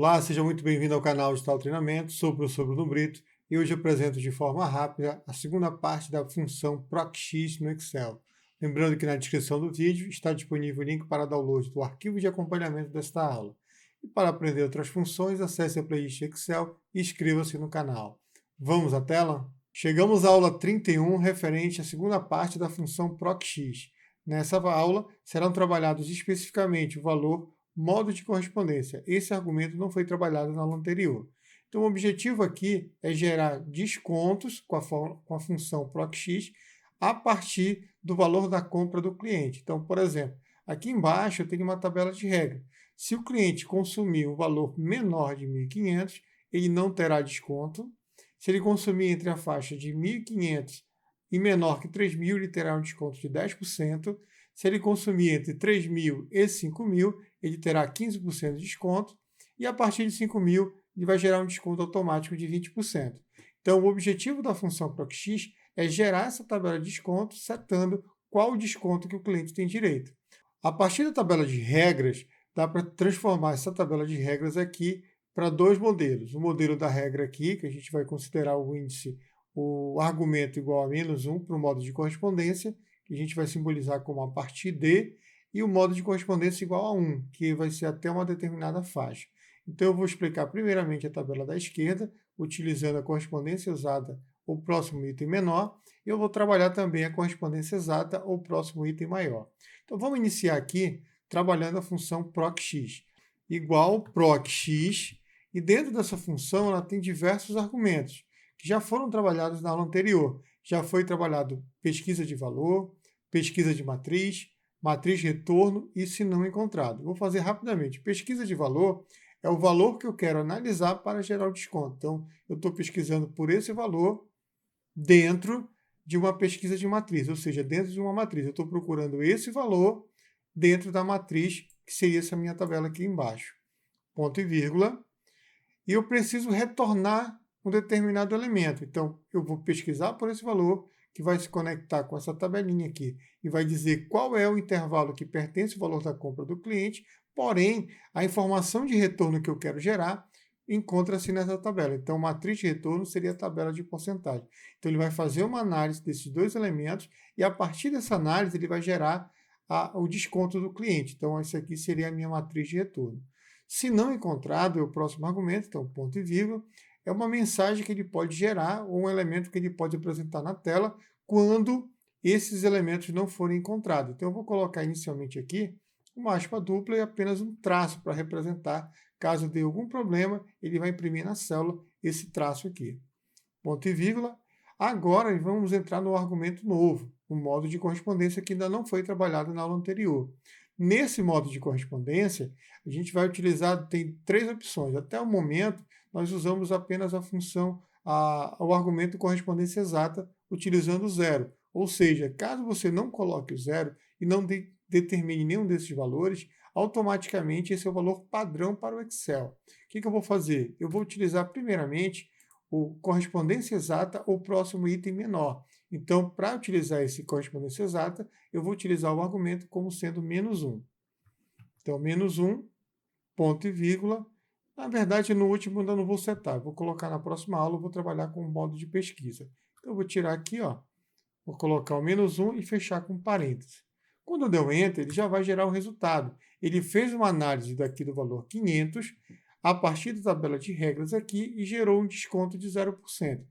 Olá, seja muito bem-vindo ao canal Digital Treinamento. Sou o professor Bruno Brito e hoje eu apresento de forma rápida a segunda parte da função PROC-X no Excel. Lembrando que na descrição do vídeo está disponível o link para download do arquivo de acompanhamento desta aula. E para aprender outras funções, acesse a playlist Excel e inscreva-se no canal. Vamos à tela? Chegamos à aula 31, referente à segunda parte da função PROC-X. Nessa aula, serão trabalhados especificamente o valor modo de correspondência. Esse argumento não foi trabalhado na aula anterior. Então, o objetivo aqui é gerar descontos com a função PROC-X a partir do valor da compra do cliente. Então, por exemplo, aqui embaixo eu tenho uma tabela de regra. Se o cliente consumir um valor menor de 1.500, ele não terá desconto. Se ele consumir entre a faixa de 1.500 e menor que 3.000, ele terá um desconto de 10%. Se ele consumir entre 3.000 e 5.000, ele terá 15% de desconto. E a partir de 5.000, ele vai gerar um desconto automático de 20%. Então, o objetivo da função PROC-X é gerar essa tabela de desconto, setando qual o desconto que o cliente tem direito. A partir da tabela de regras, dá para transformar essa tabela de regras aqui para dois modelos. O modelo da regra aqui, que a gente vai considerar o índice, o argumento igual a -1 para o modo de correspondência, que a gente vai simbolizar como a partir de, e o modo de correspondência igual a 1, que vai ser até uma determinada faixa. Então, eu vou explicar primeiramente a tabela da esquerda, utilizando a correspondência exata ou próximo item menor, e eu vou trabalhar também a correspondência exata ou próximo item maior. Então, vamos iniciar aqui trabalhando a função PROC-X, igual PROC-X, e dentro dessa função ela tem diversos argumentos, que já foram trabalhados na aula anterior. Já foi trabalhado pesquisa de valor, pesquisa de matriz, matriz retorno e se não encontrado. Vou fazer rapidamente. Pesquisa de valor é o valor que eu quero analisar para gerar o desconto. Então, eu estou pesquisando por esse valor dentro de uma pesquisa de matriz, ou seja, dentro de uma matriz. Eu estou procurando esse valor dentro da matriz, que seria essa minha tabela aqui embaixo. Ponto e vírgula. E eu preciso retornar um determinado elemento. Então, eu vou pesquisar por esse valor, que vai se conectar com essa tabelinha aqui, e vai dizer qual é o intervalo que pertence ao valor da compra do cliente, porém, a informação de retorno que eu quero gerar encontra-se nessa tabela. Então, matriz de retorno seria a tabela de porcentagem. Então, ele vai fazer uma análise desses dois elementos, e a partir dessa análise, ele vai gerar o desconto do cliente. Então, essa aqui seria a minha matriz de retorno. Se não encontrado, é o próximo argumento, então ponto e vírgula, é uma mensagem que ele pode gerar ou um elemento que ele pode apresentar na tela quando esses elementos não forem encontrados. Então, eu vou colocar inicialmente aqui uma aspa dupla e apenas um traço para representar. Caso dê algum problema, ele vai imprimir na célula esse traço aqui. Ponto e vírgula. Agora, vamos entrar no argumento novo, o modo de correspondência que ainda não foi trabalhado na aula anterior. Nesse modo de correspondência, a gente vai utilizar, tem três opções. Até o momento, nós usamos apenas a função, o argumento correspondência exata, utilizando o zero. Ou seja, caso você não coloque o zero e não determine nenhum desses valores, automaticamente esse é o valor padrão para o Excel. O que eu vou fazer? Eu vou utilizar primeiramente o correspondência exata ou próximo item menor. Então, para utilizar esse correspondência exata, eu vou utilizar o argumento como sendo -1. Então, -1, ponto e vírgula. Na verdade, no último ainda não vou setar. Vou colocar na próxima aula, eu vou trabalhar com o modo de pesquisa. Então, eu vou tirar aqui, ó, vou colocar o -1 e fechar com parênteses. Quando eu der o Enter, ele já vai gerar o resultado. Ele fez uma análise daqui do valor 500, a partir da tabela de regras aqui, e gerou um desconto de 0%.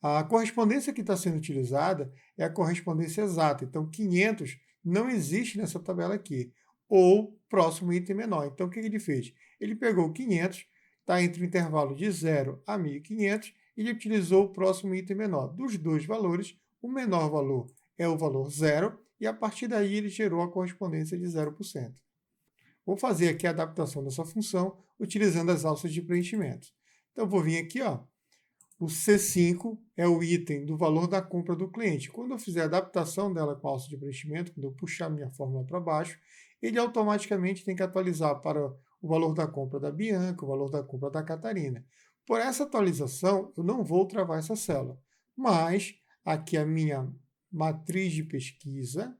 A correspondência que está sendo utilizada é a correspondência exata. Então, 500 não existe nessa tabela aqui. Ou próximo item menor. Então, o que ele fez? Ele pegou 500, está entre o intervalo de 0 a 1.500, e ele utilizou o próximo item menor. Dos dois valores, o menor valor é o valor 0, e a partir daí ele gerou a correspondência de 0%. Vou fazer aqui a adaptação dessa função utilizando as alças de preenchimento. Então, vou vir aqui, ó. O C5 é o item do valor da compra do cliente. Quando eu fizer a adaptação dela com a alça de preenchimento, quando eu puxar minha fórmula para baixo, ele automaticamente tem que atualizar para o valor da compra da Bianca, o valor da compra da Catarina. Por essa atualização, eu não vou travar essa célula, mas aqui a minha matriz de pesquisa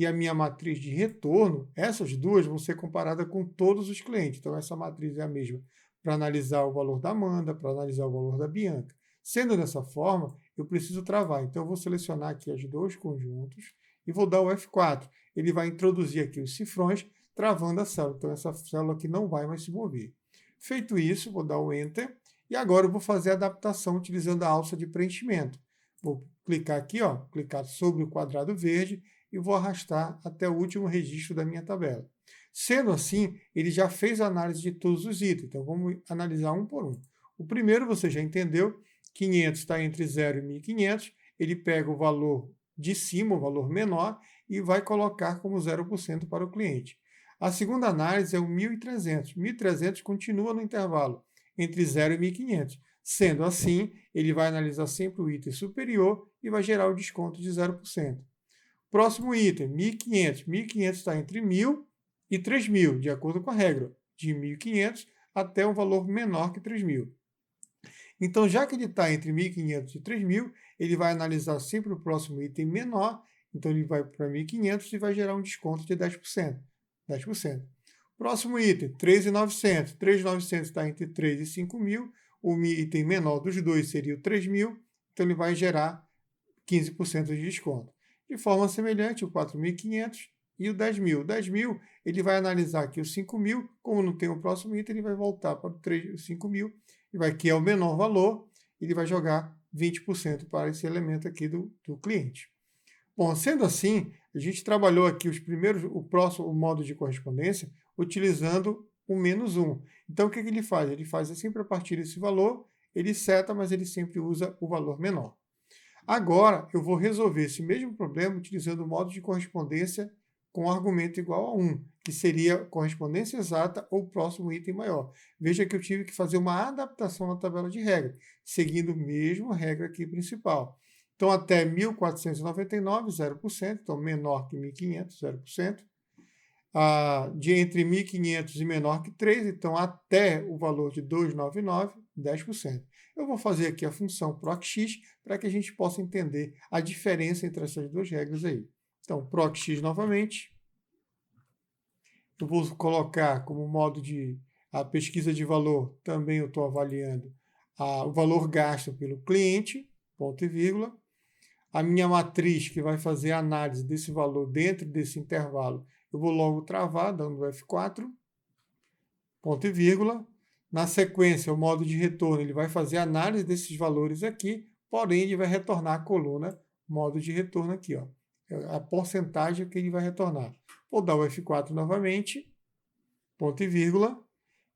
e a minha matriz de retorno, essas duas vão ser comparadas com todos os clientes. Então, essa matriz é a mesma para analisar o valor da Amanda, para analisar o valor da Bianca. Sendo dessa forma, eu preciso travar. Então, eu vou selecionar aqui os dois conjuntos e vou dar o F4. Ele vai introduzir aqui os cifrões, travando a célula. Então, essa célula aqui não vai mais se mover. Feito isso, vou dar o Enter. E agora eu vou fazer a adaptação utilizando a alça de preenchimento. Vou clicar aqui, ó, clicar sobre o quadrado verde e vou arrastar até o último registro da minha tabela. Sendo assim, ele já fez a análise de todos os itens. Então, vamos analisar um por um. O primeiro, você já entendeu, 500 está entre 0 e 1.500. Ele pega o valor de cima, o valor menor, e vai colocar como 0% para o cliente. A segunda análise é o 1.300. 1.300 continua no intervalo entre 0 e 1.500. Sendo assim, ele vai analisar sempre o item superior e vai gerar o desconto de 0%. Próximo item, 1.500. 1.500 está entre 1.000 e 3.000, de acordo com a regra, de 1.500 até um valor menor que 3.000. Então, já que ele está entre 1.500 e 3.000, ele vai analisar sempre o próximo item menor, então ele vai para 1.500 e vai gerar um desconto de 10%. 10%. Próximo item, 3.900. 3.900 está entre 3 e 5.000, o item menor dos dois seria o 3.000, então ele vai gerar 15% de desconto. De forma semelhante, o 4.500 e o 10.000. O 10.000, ele vai analisar aqui o 5.000, como não tem o próximo item, ele vai voltar para o 5.000, que é o menor valor, ele vai jogar 20% para esse elemento aqui do cliente. Bom, sendo assim, a gente trabalhou aqui o modo de correspondência utilizando o -1. Então, o que ele faz? Ele faz sempre a partir desse valor, ele seta, mas ele sempre usa o valor menor. Agora, eu vou resolver esse mesmo problema utilizando o modo de correspondência com argumento igual a 1, que seria correspondência exata ou próximo item maior. Veja que eu tive que fazer uma adaptação na tabela de regra, seguindo a mesma regra aqui principal. Então, até 1.499, 0%, então menor que 1.500, 0%. Entre 1.500 e menor que 3, então até o valor de 299, 10%. Eu vou fazer aqui a função procx para que a gente possa entender a diferença entre essas duas regras aí. Então, procx novamente. Eu vou colocar como modo de a pesquisa de valor, também eu estou avaliando o valor gasto pelo cliente, ponto e vírgula. A minha matriz que vai fazer a análise desse valor dentro desse intervalo, eu vou logo travar, dando F4, ponto e vírgula. Na sequência, o modo de retorno, ele vai fazer a análise desses valores aqui, porém ele vai retornar a coluna modo de retorno aqui, ó. A porcentagem que ele vai retornar. Vou dar o F4 novamente, ponto e vírgula.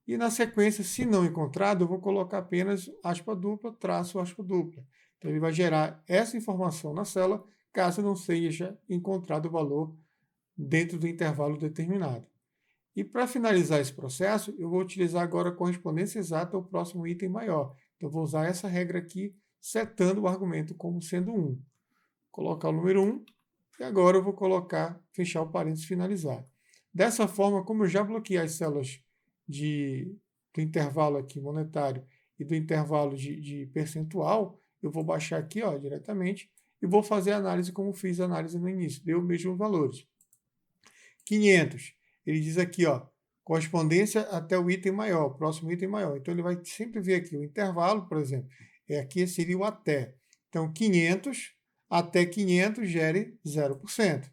E na sequência, se não encontrado, eu vou colocar apenas aspa dupla, traço aspa dupla. Então, ele vai gerar essa informação na célula, caso não seja encontrado o valor dentro do intervalo determinado. E para finalizar esse processo, eu vou utilizar agora a correspondência exata ao próximo item maior. Então, eu vou usar essa regra aqui, setando o argumento como sendo 1. Vou colocar o número 1, e agora eu vou fechar o parênteses e finalizar. Dessa forma, como eu já bloqueei as células do intervalo aqui monetário e do intervalo de percentual, eu vou baixar aqui, ó, diretamente e vou fazer a análise como fiz a análise no início. Deu os mesmos valores. 500, ele diz aqui, ó, correspondência até o item maior, próximo item maior. Então, ele vai sempre ver aqui o intervalo, por exemplo, aqui seria o até. Então, 500 até 500 gere 0%.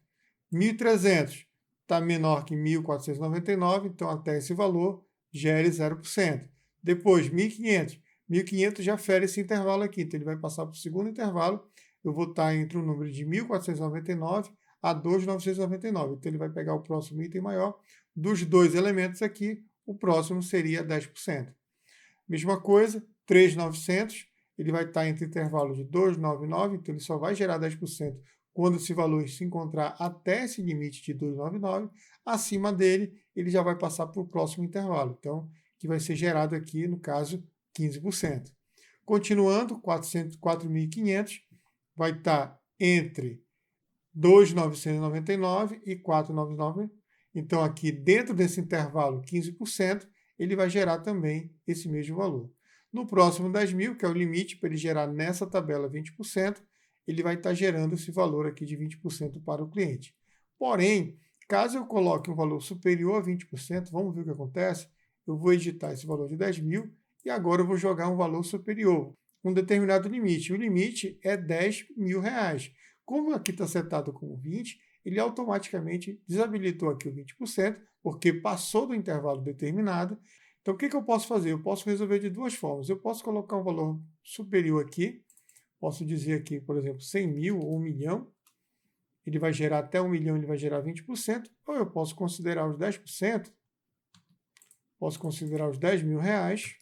1.300 está menor que 1.499, então até esse valor gere 0%. Depois, 1.500. 1.500 já fere esse intervalo aqui, então ele vai passar para o segundo intervalo. Eu vou estar entre o número de 1.499 a 2.999. Então ele vai pegar o próximo item maior. Dos dois elementos aqui, o próximo seria 10%. Mesma coisa, 3.900, ele vai estar entre o intervalo de 2.99, então ele só vai gerar 10% quando esse valor se encontrar até esse limite de 2.99. Acima dele, ele já vai passar para o próximo intervalo, então, que vai ser gerado aqui, no caso, 15%. Continuando, 4.500 vai estar entre 2.999 e 4.999. Então, aqui dentro desse intervalo, 15%, ele vai gerar também esse mesmo valor. No próximo 10.000, que é o limite para ele gerar nessa tabela 20%, ele vai estar gerando esse valor aqui de 20% para o cliente. Porém, caso eu coloque um valor superior a 20%, vamos ver o que acontece? Eu vou editar esse valor de 10 mil e agora eu vou jogar um valor superior, um determinado limite. O limite é 10 mil reais. Como aqui está setado como 20, ele automaticamente desabilitou aqui o 20%, porque passou do intervalo determinado. Então, o que eu posso fazer? Eu posso resolver de duas formas. Eu posso colocar um valor superior aqui, posso dizer aqui, por exemplo, 100 mil ou 1 milhão, ele vai gerar até 1 milhão, ele vai gerar 20%, ou eu posso considerar os 10%, posso considerar os 10 mil reais,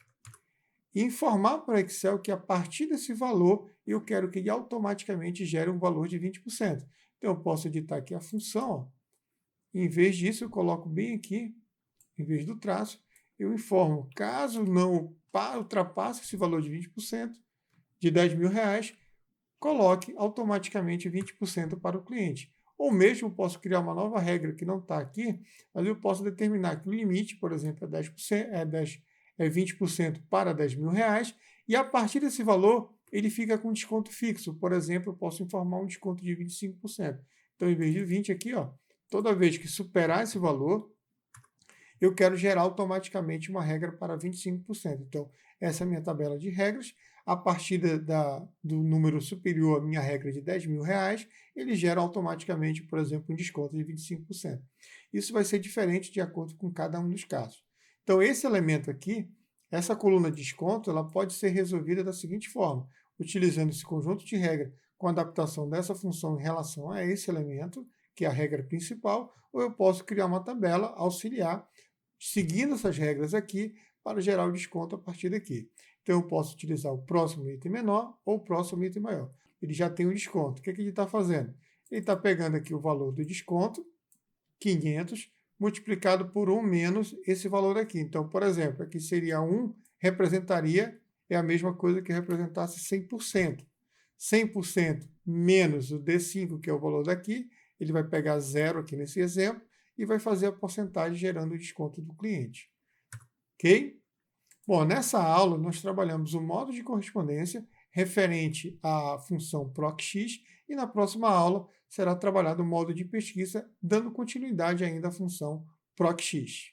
e informar para o Excel que a partir desse valor eu quero que ele automaticamente gere um valor de 20%. Então, eu posso editar aqui a função, ó. Em vez disso, eu coloco bem aqui, em vez do traço, eu informo, caso não ultrapasse esse valor de 20%, de 10 mil reais, coloque automaticamente 20% para o cliente. Ou mesmo posso criar uma nova regra que não está aqui, mas eu posso determinar que o limite, por exemplo, é 10%, é 20% para 10 mil reais, e a partir desse valor ele fica com desconto fixo. Por exemplo, eu posso informar um desconto de 25%. Então, em vez de 20 aqui, ó, toda vez que superar esse valor, eu quero gerar automaticamente uma regra para 25%. Então, essa é a minha tabela de regras. A partir do número superior à minha regra de 10 mil reais, ele gera automaticamente, por exemplo, um desconto de 25%. Isso vai ser diferente de acordo com cada um dos casos. Então, esse elemento aqui, essa coluna de desconto, ela pode ser resolvida da seguinte forma, utilizando esse conjunto de regras com adaptação dessa função em relação a esse elemento, que é a regra principal, ou eu posso criar uma tabela auxiliar seguindo essas regras aqui para gerar o desconto a partir daqui. Então, eu posso utilizar o próximo item menor ou o próximo item maior. Ele já tem o desconto. O que ele está fazendo? Ele está pegando aqui o valor do desconto, 500, multiplicado por 1 menos esse valor aqui. Então, por exemplo, aqui seria 1, representaria, é a mesma coisa que representasse 100%. 100% menos o D5, que é o valor daqui, ele vai pegar 0 aqui nesse exemplo, e vai fazer a porcentagem gerando o desconto do cliente. Ok? Bom, nessa aula nós trabalhamos o modo de correspondência referente à função PROC-X e na próxima aula será trabalhado o modo de pesquisa, dando continuidade ainda à função PROC-X.